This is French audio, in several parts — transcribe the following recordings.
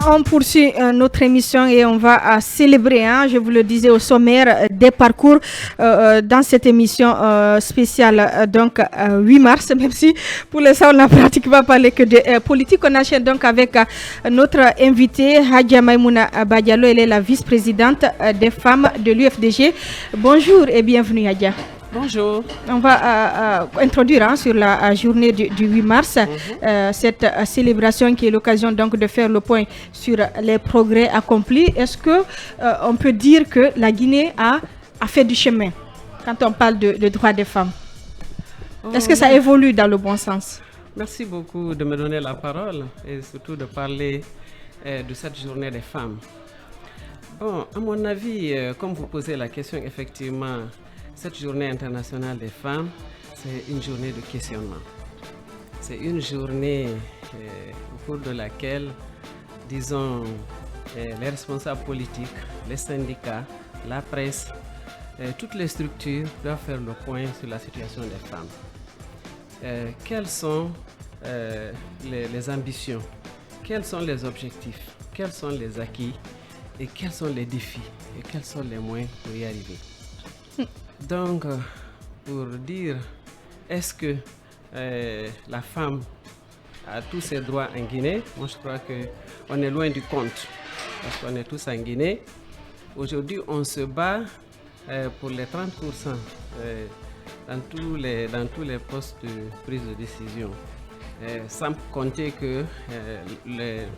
On poursuit notre émission et on va célébrer, je vous le disais au sommaire, des parcours dans cette émission spéciale, donc 8 mars, même si pour l'instant on n'a pratiquement parlé que de politique. On enchaîne donc avec notre invitée Hadja Maïmouna Badialo, elle est la vice-présidente des femmes de l'UFDG. Bonjour et bienvenue Hadja. Bonjour. On va introduire sur la journée du 8 mars cette célébration qui est l'occasion donc de faire le point sur les progrès accomplis. Est-ce que on peut dire que la Guinée a fait du chemin quand on parle de droits des femmes? Est-ce que ça évolue dans le bon sens? Merci beaucoup de me donner la parole et surtout de parler de cette journée des femmes. Bon, à mon avis, comme vous posez la question, effectivement, cette journée internationale des femmes, c'est une journée de questionnement. C'est une journée au cours de laquelle, disons, les responsables politiques, les syndicats, la presse, toutes les structures doivent faire le point sur la situation des femmes. Quelles sont les ambitions? Quels sont les objectifs? Quels sont les acquis? Et quels sont les défis? Et quels sont les moyens pour y arriver? Donc, pour dire, est-ce que la femme a tous ses droits en Guinée? Moi, je crois qu'on est loin du compte, parce qu'on est tous en Guinée. Aujourd'hui, on se bat pour les 30% dans tous les postes de prise de décision. Sans compter que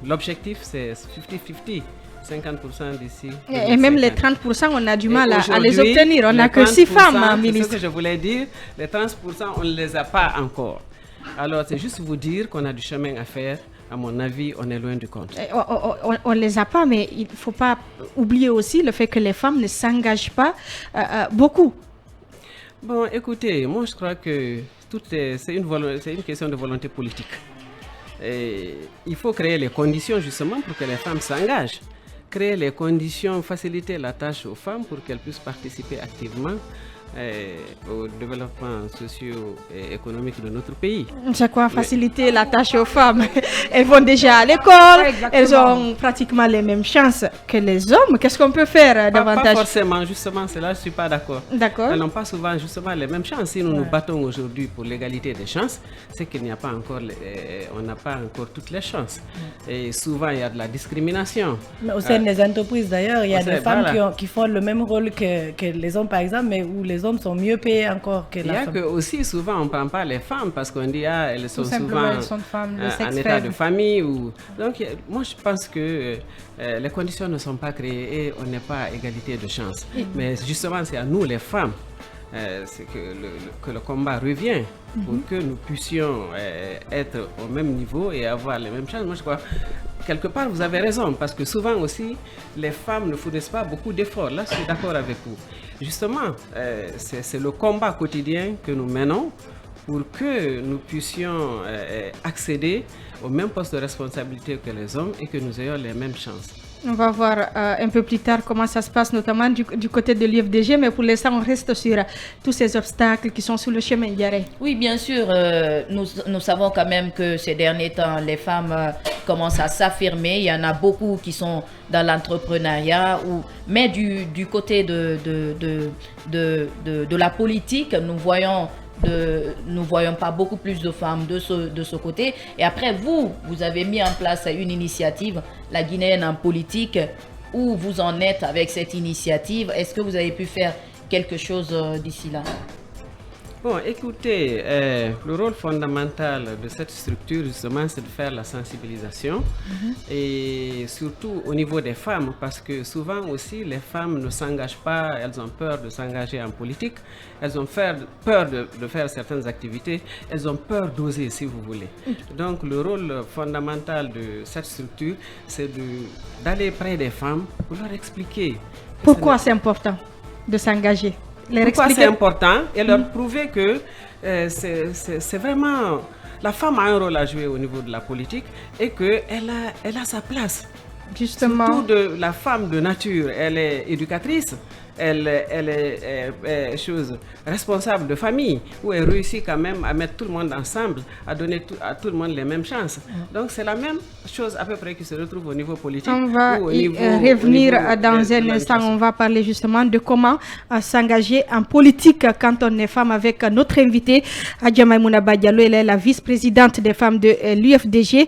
l'objectif, c'est 50-50. 50% d'ici. Et même les 30%, on a du mal à les obtenir. On n'a que 6 femmes, ministre. C'est ce que je voulais dire. Les 30%, on ne les a pas encore. Alors, c'est juste vous dire qu'on a du chemin à faire. À mon avis, on est loin du compte. On ne les a pas, mais il ne faut pas oublier aussi le fait que les femmes ne s'engagent pas beaucoup. Bon, écoutez, moi je crois que c'est une question de volonté politique. Et il faut créer les conditions justement pour que les femmes s'engagent. Créer les conditions, faciliter la tâche aux femmes pour qu'elles puissent participer activement au développement socio-économique de notre pays. C'est quoi faciliter la tâche aux femmes? Elles vont déjà à l'école, elles ont pratiquement les mêmes chances que les hommes. Qu'est-ce qu'on peut faire davantage? Pas forcément, justement, c'est là je ne suis pas d'accord. D'accord. Elles n'ont pas souvent justement les mêmes chances. Si nous nous battons aujourd'hui pour l'égalité des chances, c'est qu'il n'y a pas encore, on n'a pas encore toutes les chances. Et souvent, il y a de la discrimination. Mais au sein des entreprises d'ailleurs, il y a des femmes qui font le même rôle que les hommes par exemple, mais où les hommes sont mieux payés encore que la femme. Il y a que aussi souvent on ne prend pas les femmes parce qu'on dit elles sont souvent en état de famille. Donc moi je pense que les conditions ne sont pas créées et on n'est pas à égalité de chance. Mais justement c'est à nous les femmes c'est que le combat revient pour que nous puissions être au même niveau et avoir les mêmes chances. Moi je crois quelque part vous avez raison parce que souvent aussi les femmes ne fournissent pas beaucoup d'efforts. Là je suis d'accord avec vous. Justement, c'est le combat quotidien que nous menons pour que nous puissions accéder au même poste de responsabilité que les hommes et que nous ayons les mêmes chances. On va voir un peu plus tard comment ça se passe, notamment du côté de l'UFDG, mais pour l'instant, on reste sur tous ces obstacles qui sont sur le chemin. Yaré. Oui, bien sûr, nous savons quand même que ces derniers temps, les femmes commencent à s'affirmer. Il y en a beaucoup qui sont dans l'entrepreneuriat, mais du côté de la politique, nous voyons pas beaucoup plus de femmes de ce côté. Et après, vous avez mis en place une initiative, la Guinéenne en politique. Où vous en êtes avec cette initiative? Est-ce que vous avez pu faire quelque chose d'ici là? Bon, écoutez, le rôle fondamental de cette structure, justement, c'est de faire la sensibilisation et surtout au niveau des femmes, parce que souvent aussi, les femmes ne s'engagent pas, elles ont peur de s'engager en politique, elles ont peur de faire certaines activités, elles ont peur d'oser, si vous voulez. Donc, le rôle fondamental de cette structure, c'est d'aller près des femmes pour leur expliquer. Pourquoi c'est important de s'engager? Pourquoi c'est important et leur prouver que c'est vraiment... La femme a un rôle à jouer au niveau de la politique et qu'elle a sa place. Justement. Surtout la femme de nature, elle est éducatrice, elle est responsable de famille, où elle réussit quand même à mettre tout le monde ensemble, à donner à tout le monde les mêmes chances. Donc c'est la même chose à peu près qui se retrouve au niveau politique. On va revenir dans un instant, on va parler justement de comment s'engager en politique quand on est femme avec notre invitée, Adja Maïmouna Badialo. Elle est la vice-présidente des femmes de l'UFDG.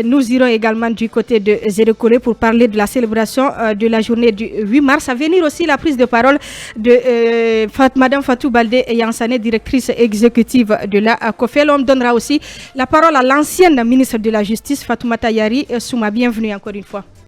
Nous irons également du côté de Zérekole pour parler de la célébration de la journée du 8 mars. À venir aussi la prise de parole de Madame Fatou Baldé Yansane, directrice exécutive de la COFEL. On donnera aussi la parole à l'ancienne ministre de la Justice, Fatoumata Yari Souma. Bienvenue encore une fois.